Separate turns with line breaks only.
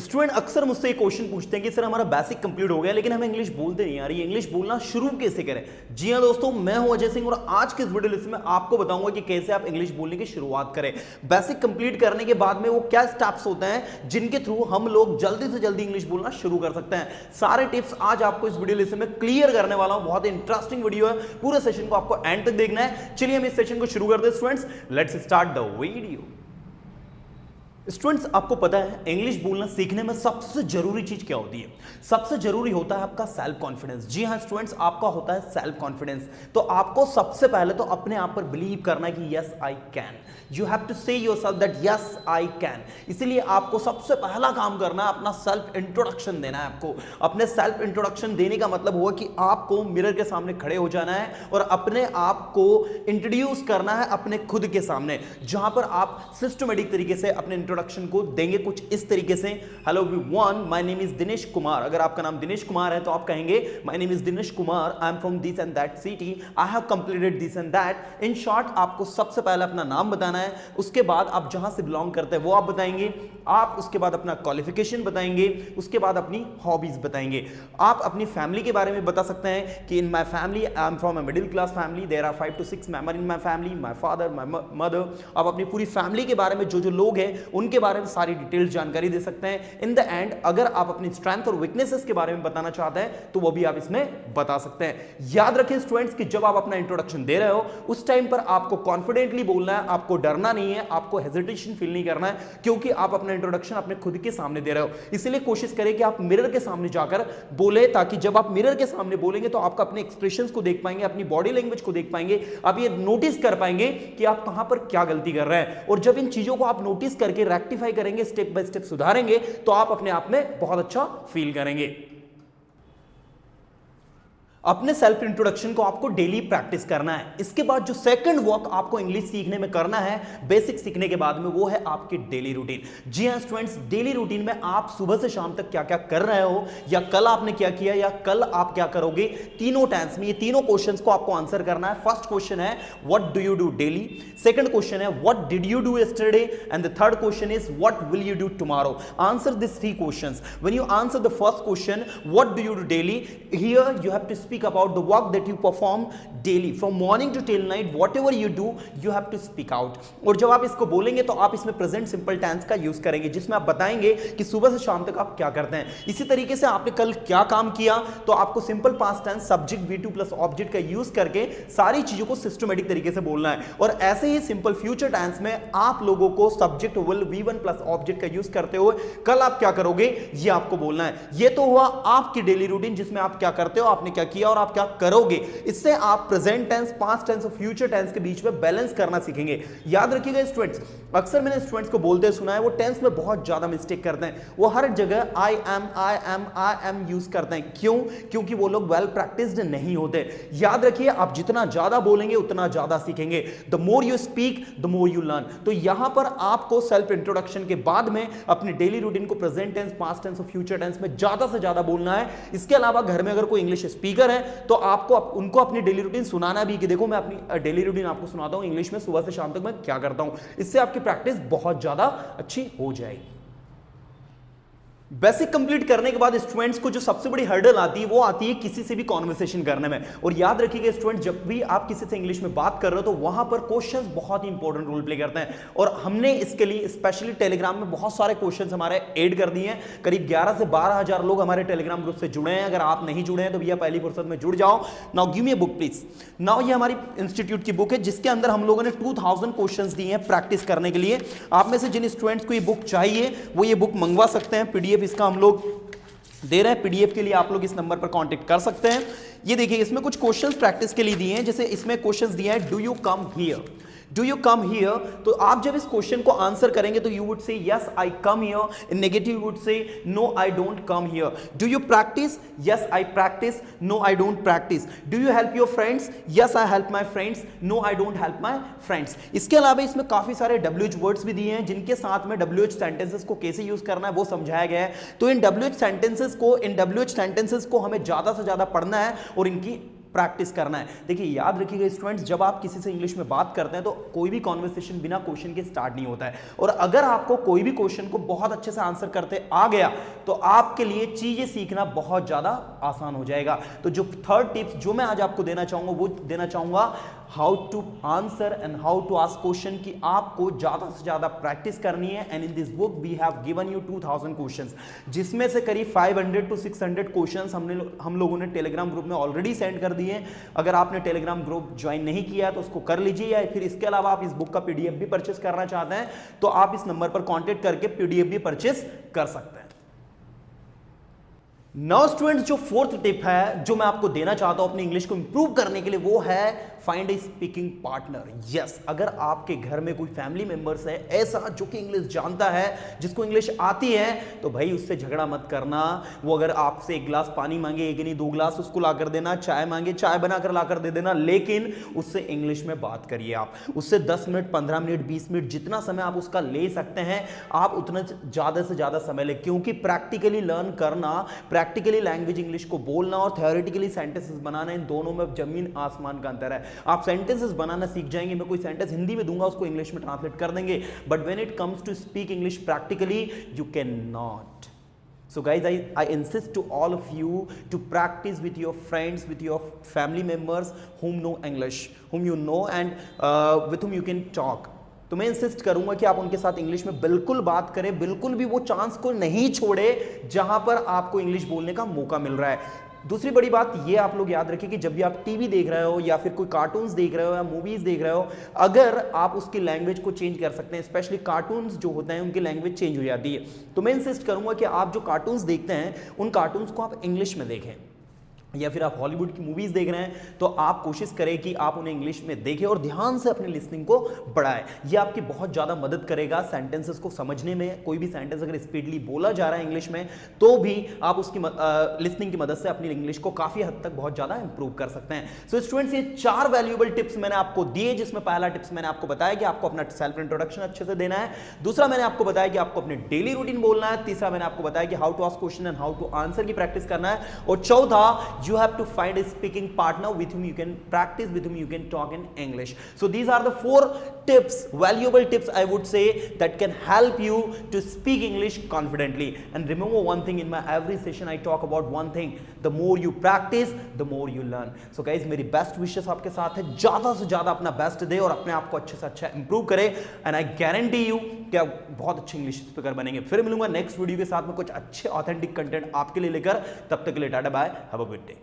Student अक्सर मुझसे एक क्वेश्चन पूछते हैं कि सर हमारा बेसिक कंप्लीट हो गया लेकिन हमें इंग्लिश बोलते नहीं आ रही है, इंग्लिश बोलना शुरू कैसे करें। जी हाँ दोस्तों, मैं हूं अजय सिंह और आज के इस वीडियो लेक्चर में आपको बताऊंगा कि कैसे आप इंग्लिश बोलने की शुरुआत करें। बेसिक कंप्लीट करने के बाद में वो क्या स्टेप्स होते हैं जिनके थ्रू हम लोग जल्दी से जल्दी इंग्लिश बोलना शुरू कर सकते हैं। सारे टिप्स आज आपको इस वीडियो लेक्चर में क्लियर करने वाला हूं। बहुत इंटरेस्टिंग वीडियो है, पूरे सेशन को आपको एंड तक देखना है। चलिए हम इस सेशन को शुरू करते हैं students, let's start the video. Students, आपको पता है इंग्लिश बोलना सीखने में सबसे जरूरी चीज क्या होती है? सबसे जरूरी होता है आपका सेल्फ कॉन्फिडेंस। जी हाँ स्टूडेंट्स, आपका होता है सेल्फ कॉन्फिडेंस। तो आपको सबसे पहले तो अपने आप पर बिलीव करना है कि yes I can. You have to say yourself that yes I can. इसीलिए आपको सबसे पहला काम करना है, अपना सेल्फ इंट्रोडक्शन देना है। आपको अपने सेल्फ इंट्रोडक्शन देने का मतलब हुआ कि आपको मिरर के सामने खड़े हो जाना है और अपने आप को इंट्रोड्यूस करना है अपने खुद के सामने, जहां पर आप सिस्टमेटिक तरीके से अपने इंट्रोडक्शन को देंगे कुछ इस तरीके से। Hello everyone, my name is Dinesh Kumar. अगर आपका नाम दिनेश कुमार है तो आप कहेंगे my name is Dinesh Kumar, I am from this and that city, I have completed this and that. In short, आपको सबसे पहले अपना नाम बताना है, उसके बाद आप जहां से बिलोंग करते हैं वो आप बताएंगे, आप उसके बाद अपना क्वालिफिकेशन बताएंगे, उसके बाद अपनी हॉबीज बताएंगे। आप अपनी फैमिली के बारे में बता सकते हैं कि in my family I am from a middle class family, there are 5 to 6 member in my family, my father, my mother. आप अपनी पूरी फैमिली के बारे में जो लोग हैं उनके बारे में सारी डिटेल्स जानकारी दे सकते हैं। इन द एंड अगर आप अपनी स्ट्रेंथ और वीकनेसेस के बारे में बताना चाहते हैं तो वो भी आप इसमें बता सकते हैं। याद रखें स्टूडेंट्स कि जब आप अपना इंट्रोडक्शन दे रहे हो उस टाइम पर आपको कॉन्फिडेंटली बोलना है, आपको डरना नहीं है, आपको हेजिटेशन फील नहीं करना है, क्योंकि आप अपना इंट्रोडक्शन अपने खुद के सामने दे रहे हो। इसलिए कोशिश करें कि आप मिरर के सामने जाकर बोले, ताकि जब आप मिरर के सामने बोलेंगे तो आप अपने एक्सप्रेशंस को देख पाएंगे, अपनी बॉडी लैंग्वेज को देख पाएंगे, आप ये नोटिस कर पाएंगे कि आप कहां पर क्या गलती कर रहे हैं। और जब इन चीजों को आप नोटिस करके रेक्टिफाई करेंगे, स्टेप बाय स्टेप सुधारेंगे, तो आप अपने आप में बहुत अच्छा फील करेंगे। अपने सेल्फ इंट्रोडक्शन को आपको डेली प्रैक्टिस करना है। इसके बाद जो सेकंड वर्क आपको इंग्लिश सीखने में करना है बेसिक सीखने के बाद में, वो है आपकी डेली रूटीन। जी हां स्टूडेंट्स, डेली रूटीन में आप सुबह से शाम तक क्या क्या कर रहे हो, या कल आपने क्या किया, या कल आप क्या करोगे, तीनों टेंस में ये तीनों क्वेश्चंस को आपको आंसर करना है। फर्स्ट क्वेश्चन है what do you do daily, second question है what did you do yesterday, and the third question is what will you do tomorrow. Answer this three questions. When you answer the first question what do you do daily, here you have to speak about the work that you perform daily from morning to till night, whatever you do you have to speak out। और जब आप इसको बोलेंगे तो आप इसमें present simple tense का use करेंगे, जिसमें आप बताएंगे कि सुबह से शाम तक आप क्या करते हैं। इसी तरीके से आपने कल क्या काम किया, तो आपको simple past tense subject V2 plus object का यूज करके सारी चीजों को सिस्टमेटिक तरीके से बोलना है। और ऐसे ही सिंपल फ्यूचर टेंस में आप लोगों को subject will V1 plus object का यूज करते हुए कल आप क्या करोगे ये आपको बोलना है। ये तो हुआ आपकी डेली रूटीन, जिसमें आप क्या करते हो, आपने क्या किया और आप क्या करोगे। इससे आप प्रेजेंट टेंस, पास्ट टेंस और फ्यूचर टेंस के बीच में बैलेंस करना सीखेंगे। याद रखिएगा स्टूडेंट्स, अक्सर मैंने स्टूडेंट्स को बोलते सुना है वो टेंस में बहुत ज्यादा मिस्टेक करते हैं। वो हर जगह आई एम यूज करते हैं। क्यों? क्योंकि वो लोग वेल प्रैक्टिस्ड नहीं होते। याद रखिए, आप जितना ज्यादा बोलेंगे उतना ज्यादा सीखेंगे। The more you speak the more you learn. तो यहां पर आपको सेल्फ इंट्रोडक्शन के बाद में अपनी डेली रूटीन को प्रेजेंट टेंस, पास्ट टेंस और फ्यूचर टेंस में ज्यादा से ज्यादा बोलना है। इसके अलावा घर में अगर कोई इंग्लिश स्पीकर है तो आपको उनको अपनी डेली रूटीन सुनाना भी कि देखो मैं अपनी डेली रूटीन आपको सुनाता हूं इंग्लिश में, सुबह से शाम तक मैं क्या करता हूं। इससे आपकी प्रैक्टिस बहुत ज्यादा अच्छी हो जाएगी। बेसिक कंप्लीट करने के बाद स्टूडेंट्स को जो सबसे बड़ी हर्डल आती है वो आती है किसी से भी कॉन्वर्सेशन करने में। और याद रखिएगा स्टूडेंट, जब भी आप किसी से इंग्लिश में बात कर रहे हो तो वहां पर क्वेश्चंस बहुत ही इंपॉर्टेंट रोल प्ले करते हैं। और हमने इसके लिए स्पेशली टेलीग्राम में बहुत सारे क्वेश्चंस हमारे ऐड कर दिए हैं। करीब 11 से 12 हजार लोग हमारे टेलीग्राम ग्रुप से जुड़े हैं। अगर आप नहीं जुड़े हैं तो भैया पहली फुर्सत में जुड़ जाओ। Now give me a book please. Now ये हमारी इंस्टीट्यूट की बुक है जिसके अंदर हम लोगों ने 2000 क्वेश्चंस दिए हैं प्रैक्टिस करने के लिए। आप में से जिन स्टूडेंट्स को ये बुक चाहिए वो ये बुक मंगवा सकते हैं। पीडीएफ इसका हम लोग दे रहे हैं। पीडीएफ के लिए आप लोग इस नंबर पर कांटेक्ट कर सकते हैं। ये देखिए, इसमें कुछ क्वेश्चंस प्रैक्टिस के लिए दिए हैं। जैसे इसमें क्वेश्चंस दिया है do you come here, do you come here. तो आप जब इस क्वेश्चन को आंसर करेंगे तो you would say yes I come here, in negative you would say no I don't come here. Do you practice, yes I practice, no I don't practice. Do you help your friends, yes I help my friends, no I don't help my friends. इसके अलावा इसमें काफी सारे WH words भी दिए हैं जिनके साथ में WH सेंटेंसेस को कैसे यूज करना है वो समझाया गया है। तो इन WH सेंटेंसेस को हमें ज्यादा से ज्यादा पढ़ना है और इनकी प्रैक्टिस करना है। देखिए याद रखिएगा स्टूडेंट्स, जब आप किसी से इंग्लिश में बात करते हैं तो कोई भी कॉन्वर्सेशन बिना क्वेश्चन के स्टार्ट नहीं होता है, और अगर आपको कोई भी क्वेश्चन को बहुत अच्छे से आंसर करते आ गया तो आपके लिए चीजें सीखना बहुत ज्यादा आसान हो जाएगा। तो जो थर्ड टिप्स जो मैं आज आपको देना चाहूंगा वो देना चाहूंगा how to answer and how to ask question, की आपको ज्यादा से ज्यादा प्रैक्टिस करनी है। And in this book we have given you 2000 questions, जिसमें से करीब 500 to 600 क्वेश्चंस हम लोगों ने टेलीग्राम ग्रुप में ऑलरेडी सेंड कर दिए। अगर आपने टेलीग्राम ग्रुप ज्वाइन नहीं किया तो उसको कर लीजिए, या फिर इसके अलावा आप इस बुक का पीडीएफ भी परचेस करना चाहते हैं तो आप इस नंबर पर कॉन्टेक्ट करके पीडीएफ भी परचेस कर सकते हैं। नाउ स्टूडेंट्स, जो फोर्थ टिप है जो मैं आपको देना चाहता हूं अपनी इंग्लिश को इंप्रूव करने के लिए, वो है फाइंड ए स्पीकिंग पार्टनर। यस, अगर आपके घर में कोई फैमिली मेंबर्स है ऐसा जो कि इंग्लिश जानता है, जिसको इंग्लिश आती है, तो भाई उससे झगड़ा मत करना। वो अगर आपसे एक गिलास पानी मांगे, एक नहीं 2 गिलास उसको लाकर देना, चाय मांगे चाय बनाकर लाकर दे देना, लेकिन उससे इंग्लिश में बात करिए। आप उससे 10 मिनट 15 मिनट 20 मिनट जितना समय आप उसका ले सकते हैं आप उतना ज्यादा से ज्यादा समय ले, क्योंकि प्रैक्टिकली लर्न करना, प्रैक्टिकली लैंग्वेज इंग्लिश को बोलना और थ्योरेटिकली सेंटेंसेस बनाना, इन दोनों में जमीन आसमान का अंतर है। आप सेंटेंसेस बनाना सीख जाएंगे, मैं कोई सेंटेंस हिंदी में दूंगा उसको इंग्लिश में ट्रांसलेट कर देंगे, but when it comes to speak English practically you can not. So guys, I insist to all of you to practice with your friends, with your family members whom know English, whom you know and with whom you can talk. तो मैं insist करूंगा कि आप उनके साथ English में बिल्कुल बात करें, बिल्कुल भी वो चांस को नहीं छोड़े जहां पर आपको इंग्लिश बोलने का मौका मिल रहा है। दूसरी बड़ी बात ये आप लोग याद रखिए कि जब भी आप टीवी देख रहे हो या फिर कोई कार्टून्स देख रहे हो या मूवीज देख रहे हो, अगर आप उसकी लैंग्वेज को चेंज कर सकते हैं, स्पेशली कार्टून्स जो होते हैं उनकी लैंग्वेज चेंज हो जाती है, तो मैं इंसिस्ट करूंगा कि आप जो कार्टून्स देखते हैं उन कार्टून्स को आप इंग्लिश में देखें, या फिर आप हॉलीवुड की मूवीज देख रहे हैं तो आप कोशिश करें कि आप उन्हें इंग्लिश में देखें और ध्यान से अपनी लिसनिंग को बढ़ाएं। ये आपकी बहुत ज्यादा मदद करेगा सेंटेंसेस को समझने में। कोई भी सेंटेंस अगर स्पीडली बोला जा रहा है इंग्लिश में तो भी आप उसकी लिसनिंग की मदद से अपनी इंग्लिश को काफी हद तक बहुत ज्यादा इंप्रूव कर सकते हैं। सो स्टूडेंट्स, ये 4 वैल्यूएबल टिप्स मैंने आपको दिए, जिसमें पहला टिप्स मैंने आपको बताया कि आपको अपना सेल्फ इंट्रोडक्शन अच्छे से देना है, दूसरा मैंने आपको बताया कि आपको अपने डेली रूटीन बोलना है, तीसरा मैंने आपको बताया कि how to ask question and how to answer की प्रैक्टिस करना है, और चौथा you have to find speaking partner with whom you can practice, with whom you can talk in English. So these are the 4 tips, valuable tips I would say, that can help you to speak English confidently. And remember one thing, in my every session I talk about one thing, the more you practice the more you learn. So guys, मेरी best wishes आपके साथ है, ज्यादा से ज्यादा अपना best दे और अपने आप को अच्छे से अच्छा इंप्रूव करे, एंड आई गारंटी यू कि आप बहुत अच्छे इंग्लिश स्पीकर बनेंगे। फिर मिलूंगा नेक्स्ट वीडियो के साथ में कुछ अच्छे ऑथेंटिक कंटेंट आपके लिए लेकर, तब तक के लिए tata bye, have a good day.